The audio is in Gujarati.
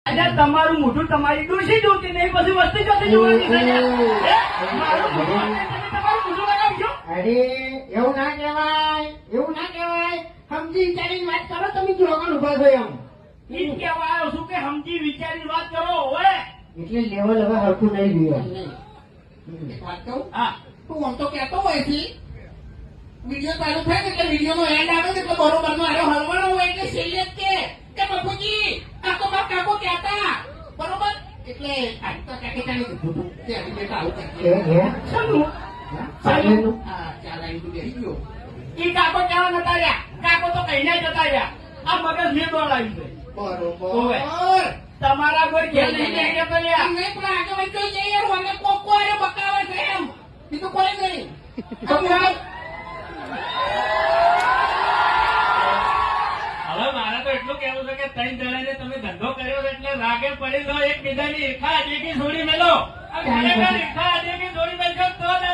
તમારું મોઢું તમારી ડોસી જોતી નહીં, પછી વસ્તુ જોતી જોવાની છે ને? મારું મોઢું તમારું મોઢું લગાવજો. અરે એવું ના કહેવાય, એવું ના કહેવાય. સમજી વિચારીને વાત કરો. તમે જો આગળ ઉભા છો એમ ઈ જ કહેવા આવ્યો છું કે સમજી વિચારી વાત કરો. હવે એટલે લેવલ હવે હરખું નહીં રહ્યું. એક વાત કહું? હા, તું આમ તો કહેતો હોય છે વિડીયો ચાલુ થાય ને એટલે વિડીયો નો એન્ડ આવે ને એટલે બરોબર નો આરો હલવાનો હોય એટલે છેલ્લે જ કે બાપુજી કાકો બાપ કાકો કહેતા બરોબર એટલે આજ તો કાકી કીધું કે આવી બેટા આવું એ કરીએ. હે શાનું? પાછળનું? હા ચાલ આવી તું બેસી ગયો. ઈ કાકો કેવા નતા રહ્યા? કાકો તો કહીને જતા રહ્યા. આ મગજ મેં દોડાવી છે. બરોબર તમારા કોઈ ઘેર નહીં બેઠે તો લ્યા. અમે પણ આગળ જોઈ જઈએ મને કોકો આરે બકાવે છે એમ બીજું કોઈ નહીં. હવે મારે તો એટલું કેવું છે કે ત્રણ જણાને તમે ધંધો કર્યો છે એટલે રાગે પડી લો, એક બીજાની ઈર્ખા આદેગી છોડી મેલો. આ ખરેખર ઈર્ખા આદેગી છોડી મેલશો તો જ